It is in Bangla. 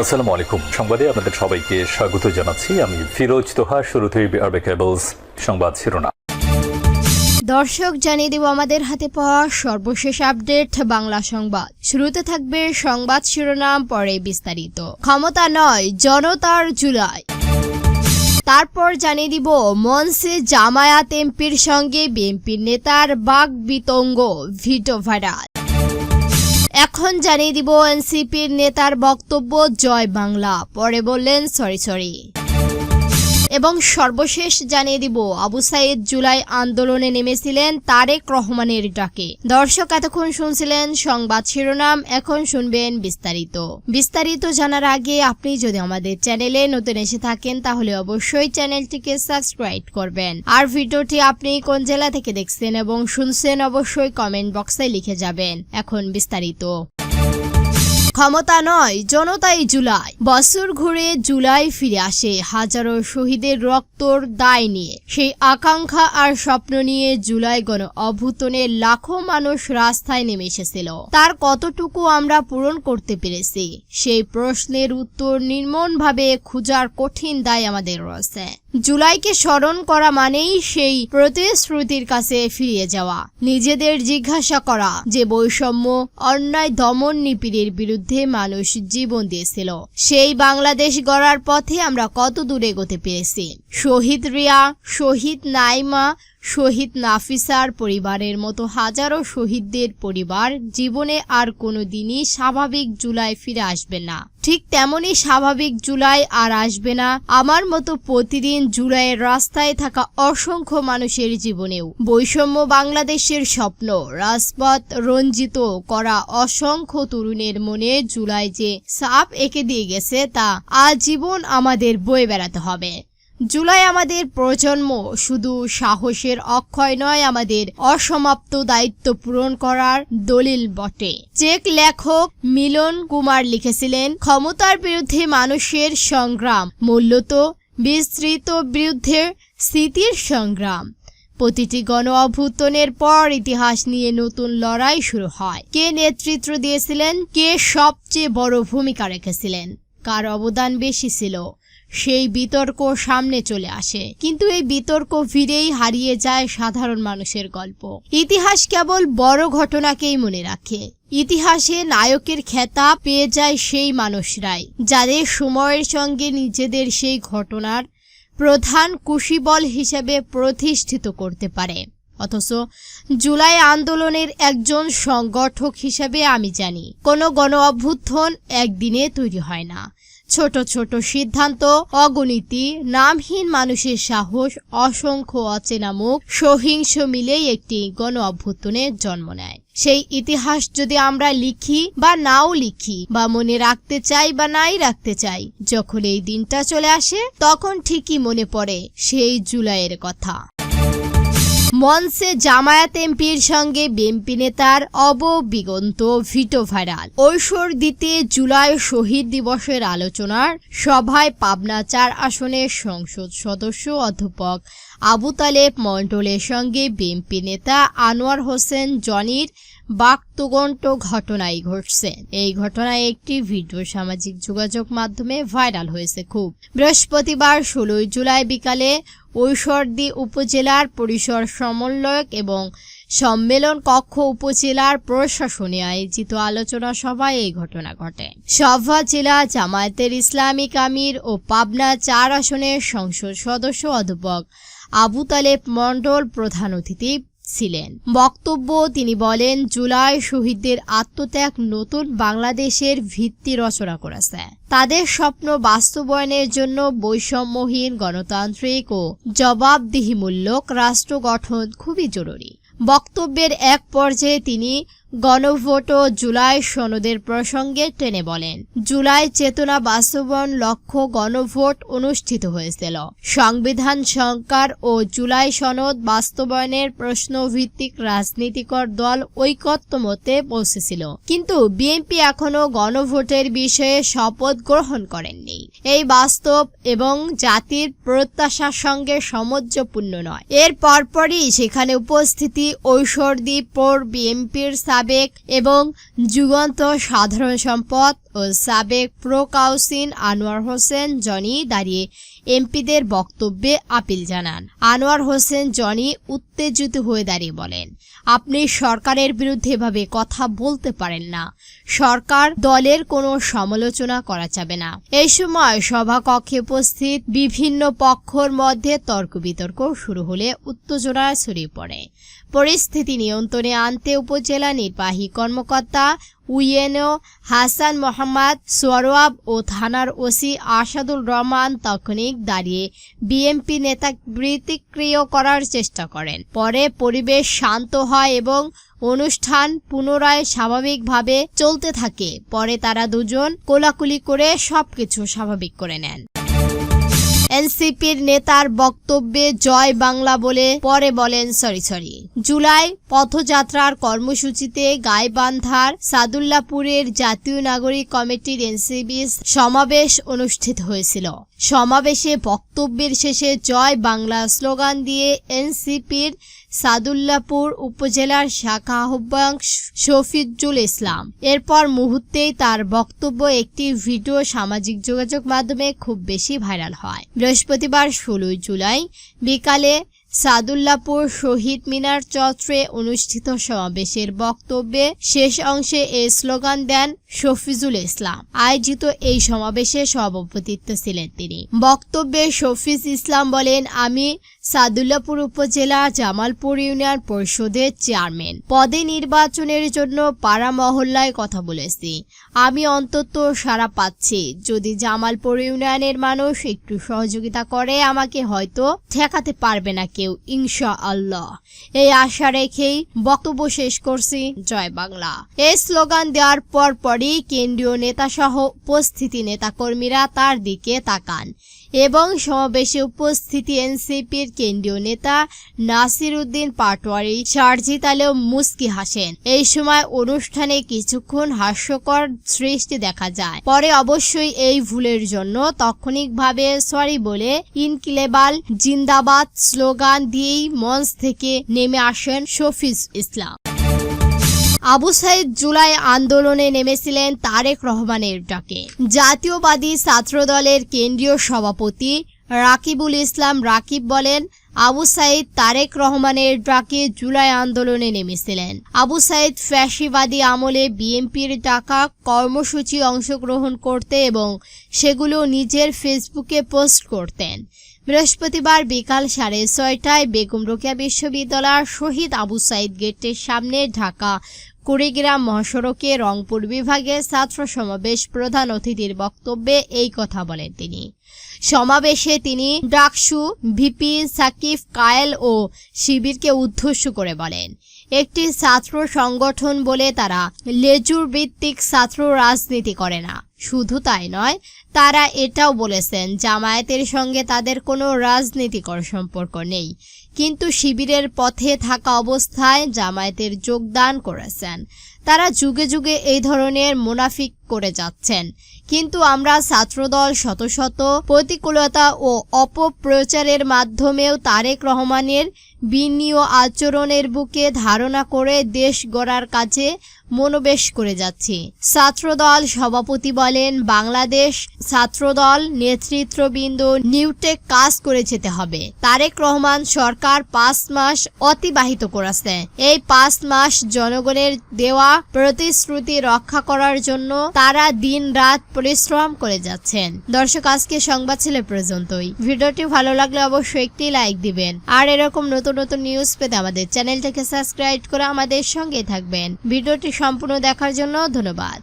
আসসালামু আলাইকুম। সংবাদে আপনাদের সবাইকে স্বাগত জানাচ্ছি। আমি ফিরোজ তোহা। শুরুতেই আরবে কেবলস সংবাদ শিরোনাম। দর্শক, জানিয়ে দেব আমাদের হাতে পাওয়া সর্বশেষ আপডেট বাংলা সংবাদ। শুরুতে থাকবে সংবাদ শিরোনাম, পরে বিস্তারিত। ক্ষমতা নয়, জনতার জুলাই। তারপর জানিয়ে দিব মঞ্চে জামায়াত এমপির সঙ্গে বিএনপির নেতার বাকবিতণ্ড, ভিডিও ভাইরাল। এখন জানিয়ে দিব এনসিপির নেতার বক্তব্য, জয় বাংলা, পরে বললেন সরি। এবং সর্বশেষ জানিয়ে দিব আবু সাইদ জুলাই আন্দোলনে নেমেছিলেন তারেক রহমানের ডাকে। দর্শক, এতক্ষণ শুনছিলেন সংবাদ শিরোনাম, এখন শুনবেন বিস্তারিত জানার আগে আপনি যদি আমাদের চ্যানেলে নতুন এসে থাকেন তাহলে অবশ্যই চ্যানেলটিকে সাবস্ক্রাইব করবেন। আর ভিডিওটি আপনি কোন জেলা থেকে দেখছেন এবং শুনছেন অবশ্যই কমেন্ট বক্সে লিখে যাবেন। এখন বিস্তারিত। ক্ষমতা নয়, জনতাই জুলাই। বছর ঘুরে জুলাই ফিরে আসে হাজারো শহীদের রক্তর দায় নিয়ে। সেই আকাঙ্ক্ষা আর স্বপ্ন নিয়ে জুলাই গণ অভ্যুত্থানে লাখো মানুষ রাস্তায় নেমে এসেছিল। তার কতটুকু আমরা পূরণ করতে পেরেছি, সেই প্রশ্নের উত্তর নির্মমভাবে খোঁজার কঠিন দায় আমাদের রয়েছে। জুলাইকে স্মরণ করা মানেই সেই প্রতিশ্রুতির কাছে ফিরে যাওয়া, নিজেদের জিজ্ঞাসা করা যে বৈষম্য, অন্যায়, দমন নিপীড়ের বিরুদ্ধে মানুষ জীবন দিয়েছিল, সেই বাংলাদেশ গড়ার পথে আমরা কত দূরে এগোতে পেরেছি। শহীদ রিয়া, শহীদ নাইমা, শহীদ নাফিসার পরিবারের মতো হাজারো শহীদদের পরিবার জীবনে আর কোনোদিনই স্বাভাবিক জুলাই ফিরে আসবে না। ঠিক তেমনই স্বাভাবিক জুলাই আর আসবে না আমার মতো প্রতিদিন জুলাইয়ের রাস্তায় থাকা অসংখ্য মানুষের জীবনেও। বৈষম্য বাংলাদেশের স্বপ্ন রাজপথ রঞ্জিত করা অসংখ্য তরুণের মনে জুলাই যে ছাপ এঁকে দিয়ে গেছে তা আজীবন আমাদের বয়ে বেড়াতে হবে। জুলাই আমাদের প্রজন্ম শুধু সাহসের অক্ষয় নয়, আমাদের অসমাপ্ত দায়িত্ব পূরণ করার দলিল বটে। চেক লেখক মিলন কুমার লিখেছিলেন, ক্ষমতার বিরুদ্ধে মানুষের সংগ্রাম মূলত বিস্তৃত বিরুদ্ধে স্মৃতির সংগ্রাম। প্রতিটি গণ অভ্যুত্থানের পর ইতিহাস নিয়ে নতুন লড়াই শুরু হয়। কে নেতৃত্ব দিয়েছিলেন, কে সবচেয়ে বড় ভূমিকা রেখেছিলেন, কার অবদান বেশি ছিল, সেই বিতর্ক সামনে চলে আসে। কিন্তু এই বিতর্ক ভিড়েই হারিয়ে যায় সাধারণ মানুষের গল্প। ইতিহাস কেবল বড় ঘটনাকেই মনে রাখে। ইতিহাসে নায়কের খেতাব পেয়ে যায় সেই মানুষরাই যাদের সময়ের সঙ্গে নিজেদের সেই ঘটনার প্রধান কুশীবল হিসেবে প্রতিষ্ঠিত করতে পারে। অথচ জুলাই আন্দোলনের একজন সংগঠক হিসেবে আমি জানি, কোনো গণ অভ্যুত্থান একদিনে তৈরি হয় না। ছোট ছোট সিদ্ধান্ত, অগণিতি নামহীন মানুষের সাহস, অসংখ্য অচেনা মুখ, সহিংস মিলেই একটি গণ অভ্যুত্থানের জন্ম নেয়। সেই ইতিহাস যদি আমরা লিখি বা নাও লিখি, বা মনে রাখতে চাই বা নাই রাখতে চাই, যখন এই দিনটা চলে আসে তখন ঠিকই মনে পড়ে সেই জুলাইয়ের কথা। মঞ্চে জামায়াত এমপির সঙ্গে বিএনপি নেতার অববিগন্ত ভিডিও ভাইরাল। ঐশ্বর দিতে জুলাই শহীদ দিবসের আলোচনার সভায় পাবনা ৪ আসনের সংসদ সদস্য অধ্যাপক আবু তালেব মণ্ডলের সঙ্গে বিএনপি নেতা আনোয়ার হোসেন জনির বাকবিতণ্ড ঘটনাই ঘটছে। এই ঘটনায় একটি ভিডিও সামাজিক যোগাযোগ মাধ্যমে ভাইরাল হয়েছে খুব। বৃহস্পতিবার ১৬ জুলাই বিকালে ঐশ্বরদী উপজেলার পরিসর সমন্বয়ক এবং সম্মেলন কক্ষ উপজেলার প্রশাসনে আয়োজিত আলোচনা সভায় এই ঘটনা ঘটে। সভা জেলা জামায়াতের ইসলামিক আমির ও পাবনা ৪ আসনের সংসদ সদস্য অধ্যাপক আবু তালেব মণ্ডল প্রধান অতিথি ছিলেন। বক্তব্য তিনি বলেন, জুলাই শহীদদের আত্মত্যাগ নতুন বাংলাদেশের ভিত্তি রচনা করেছে। তাদের স্বপ্ন বাস্তবায়নের জন্য বৈষম্যহীন গণতান্ত্রিক ও জবাবদিহিমূলক রাষ্ট্র গঠন খুবই জরুরি। বক্তব্যের এক পর্যায়ে তিনি গণভোট ও জুলাই সনদের প্রসঙ্গে টেনে বলেন, জুলাই চেতনা বাস্তবায়ন লক্ষ্য গণভোট অনুষ্ঠিত হয়েছিল। সংবিধান সংস্কার ও জুলাই সনদ বাস্তবায়নের প্রশ্নভিত্তিক রাজনীতিকর দল ঐকমত্য মতে পৌঁছেছিল, কিন্তু বিএনপি এখনো গণভোটের বিষয়ে শপথ গ্রহণ করেননি। এই বাস্তব এবং জাতির প্রত্যাশার সঙ্গে সামঞ্জস্যপূর্ণ নয়। এর পরপরই সেখানে উপস্থিতি ঐশ্বরদী পৌর বিএনপির সাবেক এবং যুগান্ত সাধারণ সম্পাদক ও সাবেক pro council Anwar Hossain Johnny দাঁড়িয়ে এমপিদের বক্তব্যে আপিল জানান। আনোয়ার হোসেন জনি উত্তেজিত হয়ে দাঁড়িয়ে বলেন, আপনি সরকারের বিরুদ্ধে এভাবে কথা বলতে পারেন না। সরকার দলের কোনো সমালোচনা করা যাবে না। এই সময় সভাকক্ষে উপস্থিত বিভিন্ন পক্ষের মধ্যে তর্ক বিতর্ক শুরু হলে উত্তেজনা ছড়িয়ে পড়ে। পরিস্থিতি নিয়ন্ত্রণে আনতে উপজেলা নির্বাহী কর্মকর্তা ইউএনও হাসান মোহাম্মদ সোহরাব ও থানার ওসি আসাদুর রহমান তৎক্ষণিক দাঁড়িয়ে বিএনপি নেতা প্রতিক্রিয়া করার চেষ্টা করেন। পরে পরিবেশ শান্ত হয় এবং অনুষ্ঠান পুনরায় স্বাভাবিকভাবে চলতে থাকে। পরে তারা দুজন কোলাকুলি করে সবকিছু স্বাভাবিক করে নেন। এনসিপির নেতার বক্তব্যে জয় বাংলা বলে পরে বলেন সরি। জুলাই পথযাত্রার কর্মসূচিতে গাইবান্ধার সাদুল্লাপুরের জাতীয় নাগরিক কমিটির এনসিপি সমাবেশ অনুষ্ঠিত হয়েছিল। সমাবেশে বক্তব্যের শেষে জয় বাংলা স্লোগান দিয়ে এনসিপির সাদুল্লাপুর উপজেলার শাখা আহ্বায়ক শফিজুল ইসলাম এরপর মুহূর্তেই তার বক্তব্য একটি ভিডিও সামাজিক যোগাযোগ মাধ্যমে খুব বেশি ভাইরাল হয়। বৃহস্পতিবার 16 জুলাই বিকালে সাদুল্লাপুর শহীদ মিনার চত্বরে অনুষ্ঠিত সমাবেশের বক্তব্যে শেষ অংশে এই স্লোগান দেন শফিজুল ইসলাম। আয়োজিত এই সমাবেশে সভাপতিত্ব ছিলেন তিনি। বক্তব্যে শফিজ ইসলাম বলেন, আমি সাদুল্লাপুর উপজেলা জামালপুর ইউনিয়ন পরিষদের চেয়ারম্যান পদে নির্বাচনের জন্য পাড়া মহল্লায় কথা বলেছি। আমি অন্তত সাড়া পাচ্ছি। যদি জামালপুর ইউনিয়নের মানুষ একটু সহযোগিতা করে আমাকে হয়তো ঠেকাতে পারবে না কেউ, ইনশাআল্লাহ। এই আশা রেখেই বক্তব্য শেষ করছি। জয় বাংলা। এই স্লোগান দেওয়ার পরপরই কেন্দ্রীয় নেতা সহ উপস্থিত নেতাকর্মীরা তার দিকে তাকান এবং সমাবেশে উপস্থিত এনসিপির কেন্দ্রীয় নেতা নাসির উদ্দিন পাটোয়ারি শারজিত আলম মুস্কি হাসেন। এই সময় অনুষ্ঠানে কিছুক্ষণ হাস্যকর সৃষ্টি দেখা যায়। পরে অবশ্যই এই ভুলের জন্য তাৎক্ষণিকভাবে সরি বলে ইনকিলাব জিন্দাবাদ স্লোগান দিয়েই মঞ্চ থেকে নেমে আসেন শফিজ ইসলাম। আবু সাইদ জুলাই আন্দোলনে নেমেছিলেন তারেক রহমানের ডাকে। জাতীয়বাদী ছাত্রদলের কেন্দ্রীয় সভাপতি রাকিবুল ইসলাম রাকিব বলেন, আবু সাইদ তারেক রহমানের ডাকে জুলাই আন্দোলনে নেমেছিলেন। আবু সাইদ ফ্যাসিবাদী আমলে বিএনপির ডাকা কর্মসূচি অংশগ্রহণ করতে এবং সেগুলো নিজের ফেসবুকে পোস্ট করতেন। বৃহস্পতিবার বিকাল 6:30টায় বেগম রোকেয়া বিশ্ববিদ্যালয়ের শহীদ আবু সাইদ গেটের সামনে ঢাকা কুড়িগ্রাম মহাসড়কে রংপুর বিভাগের ছাত্র সমাবেশ প্রধান অতিথির বক্তব্যে এই কথা বলেন তিনি। সমাবেশে তিনি ডাকসু ভিপি সাকিব কায়েল ও শিবিরকে উদ্দেশ্য করে বলেন, একটি ছাত্র সংগঠন বলে তারা লেজুর ভিত্তিক ছাত্র রাজনীতি করে না। শুধু তাই নয়, তারা এটাও বলেছেন জামায়াতের সঙ্গে তাদের কোনো রাজনীতিকর সম্পর্ক নেই, কিন্তু শিবিরের পথে থাকা অবস্থায় জামায়াতের যোগদান করেছেন। তারা যুগে যুগে এই ধরনের মুনাফিক করে যাচ্ছেন, কিন্তু আমরা ছাত্রদল শত শত প্রতিকূলতা ও অপপ্রচারের মাধ্যমেও তারেক রহমানের বিনীয় আচরণের বুকে ধারণা করে দেশ গড়ার কাজে মনোবেশ করে যাচ্ছি। ছাত্রদল সভাপতি বলেন, বাংলাদেশ ছাত্রদল নেতৃত্ববৃন্দ নিউটেক কাজ করে যেতে হবে। তারেক রহমান সরকার 5 মাস অতিবাহিত করেছে। এই 5 মাস জনগণের দেওয়া প্রতিশ্রুতি রক্ষা করার জন্য তারা দিন রাত পরিশ্রম করে যাচ্ছেন। দর্শক, আজকে সংবাদ ছিল পর্যন্তই। ভিডিওটি ভালো লাগলে অবশ্যই একটি লাইক দিবেন আর এরকম নতুন নতুন নিউজ পেতে আমাদের চ্যানেলটাকে সাবস্ক্রাইব করে আমাদের সঙ্গে থাকবেন। ভিডিওটি সম্পূর্ণ দেখার জন্য ধন্যবাদ।